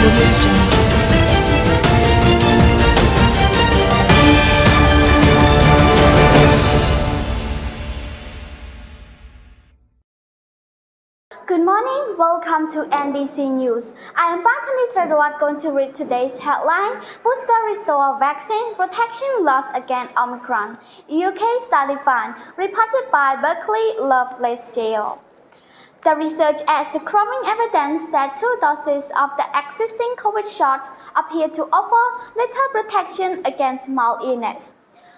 Good morning, welcome to NDC News. I am Bethany Tredwat going to read today's headline, Booster Restore Vaccine Protection Lost Against Omicron. UK study fund, reported by Berkeley Lovelace Jail. The research adds the growing evidence that 2 doses of the existing COVID shots appear to offer little protection against mild illness.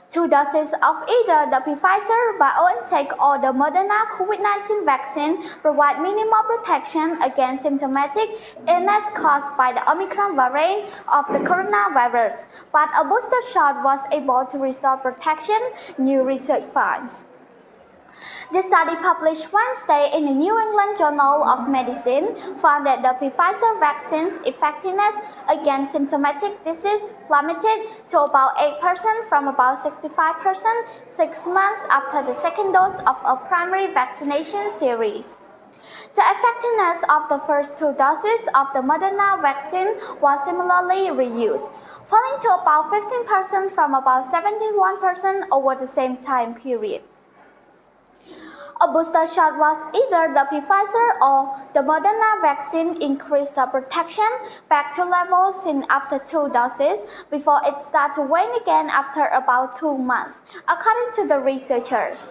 2 doses of either the Pfizer BioNTech or the Moderna COVID-19 vaccine provide minimal protection against symptomatic illness caused by the Omicron variant of the coronavirus, but a booster shot was able to restore protection, new research finds. The study published Wednesday in the New England Journal of Medicine found that the Pfizer vaccine's effectiveness against symptomatic disease plummeted to about 8% from about 65% 6 months after the second dose of a primary vaccination series. The effectiveness of the first 2 doses of the Moderna vaccine was similarly reduced, falling to about 15% from about 71% over the same time period. A booster shot was either the Pfizer or the Moderna vaccine increased the protection back to levels seen after 2 doses before it started to wane again after about 2 months, according to the researchers.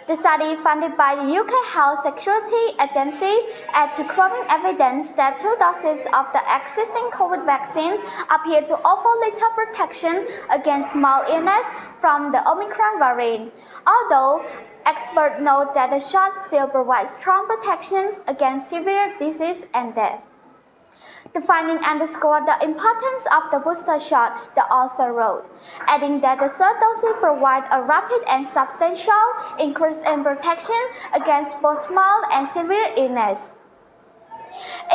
The study funded by the UK Health Security Agency adds to growing evidence that 2 doses of the existing COVID vaccines appear to offer little protection against mild illness from the Omicron variant, although experts note that the shots still provide strong protection against severe disease and death. The finding underscored the importance of the booster shot, the author wrote, adding that the third dose provides a rapid and substantial increase in protection against both mild and severe illness.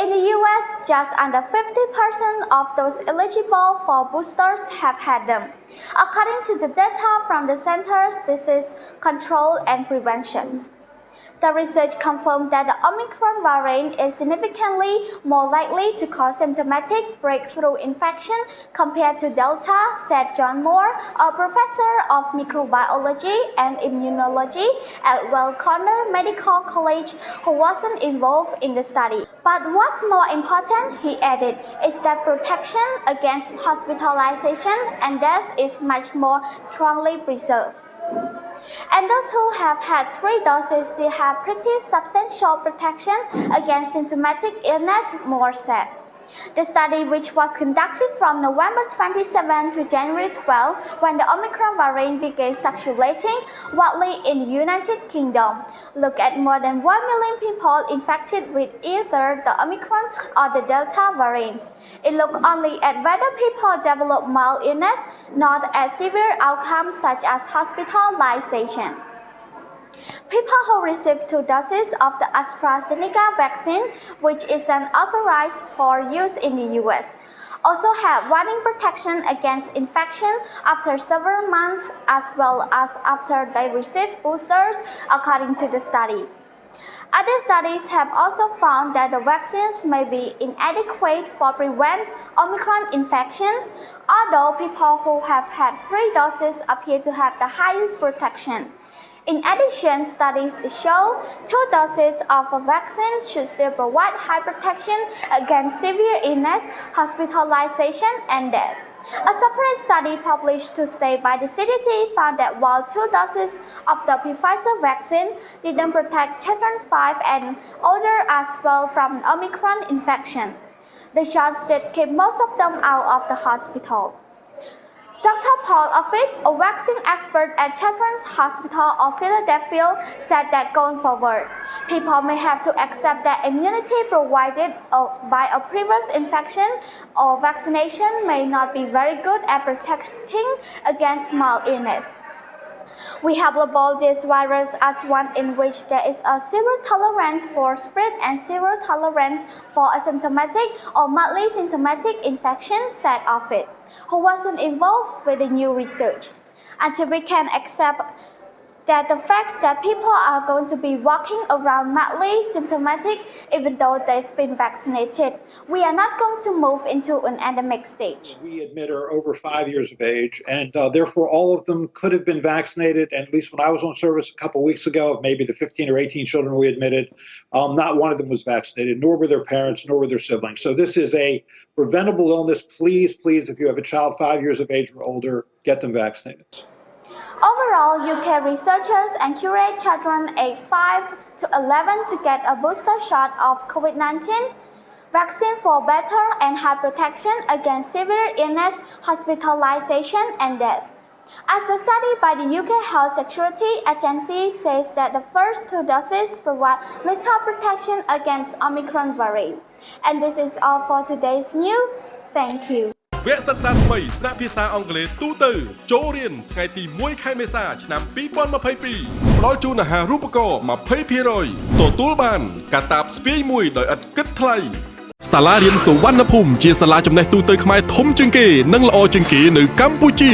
In the US, just under 50% of those eligible for boosters have had them, according to the data from the Centers for Disease Control and Prevention. The research confirmed that the Omicron variant is significantly more likely to cause symptomatic breakthrough infection compared to Delta, said John Moore, a professor of microbiology and immunology at Weill Cornell Medical College, who wasn't involved in the study. But what's more important, he added, is that protection against hospitalization and death is much more strongly preserved. And those who have had 3 doses still have pretty substantial protection against symptomatic illness, Moore said. The study, which was conducted from November 27 to January 12, when the Omicron variant began circulating widely in the United Kingdom, looked at more than 1 million people infected with either the Omicron or the Delta variants. It looked only at whether people develop mild illness, not at severe outcomes such as hospitalization. People who received 2 doses of the AstraZeneca vaccine, which is authorized for use in the US, also have running protection against infection after several months as well as after they received boosters, according to the study. Other studies have also found that the vaccines may be inadequate for preventing Omicron infection, although people who have had 3 doses appear to have the highest protection. In addition, studies show 2 doses of a vaccine should still provide high protection against severe illness, hospitalization, and death. A separate study published Tuesday by the CDC found that while 2 doses of the Pfizer vaccine didn't protect children 5 and older as well from Omicron infection, the shots did keep most of them out of the hospital. Dr. Paul Offit, a vaccine expert at Children's Hospital of Philadelphia, said that going forward, people may have to accept that immunity provided by a previous infection or vaccination may not be very good at protecting against mild illness. We have labeled this virus as one in which there is a zero tolerance for spread and zero tolerance for asymptomatic or mildly symptomatic infection, said Offit, who wasn't involved with the new research. Until we can accept that the fact that people are going to be walking around mildly symptomatic even though they've been vaccinated. We are not going to move into an endemic stage. We admit are over 5 years of age, and therefore all of them could have been vaccinated. And at least when I was on service a couple of weeks ago, maybe the 15 or 18 children we admitted, not one of them was vaccinated, nor were their parents, nor were their siblings. So this is a preventable illness. Please, please, if you have a child 5 years of age or older, get them vaccinated. Overall, UK researchers encourage children aged 5 to 11 to get a booster shot of COVID-19 vaccine for better and high protection against severe illness, hospitalization, and death. As the study by the UK Health Security Agency says that the first 2 doses provide little protection against Omicron variant. And this is all for today's news. Thank you. វគ្គសិក្សាថ្មីថ្នាក់ភាសាអង់គ្លេសទូទៅចូលរៀនថ្ងៃទី1ខែមេសាឆ្នាំ2022ផ្ដល់ជូនអាហារូបករណ៍ 20% ទទួលបានកាតាបស្ពាយមួយដោយឥតគិតថ្លៃសាលារៀនសុវណ្ណភូមិជាសាលាចំណេះទូទៅខ្មែរធំជាងគេនិងល្អជាងគេនៅកម្ពុជា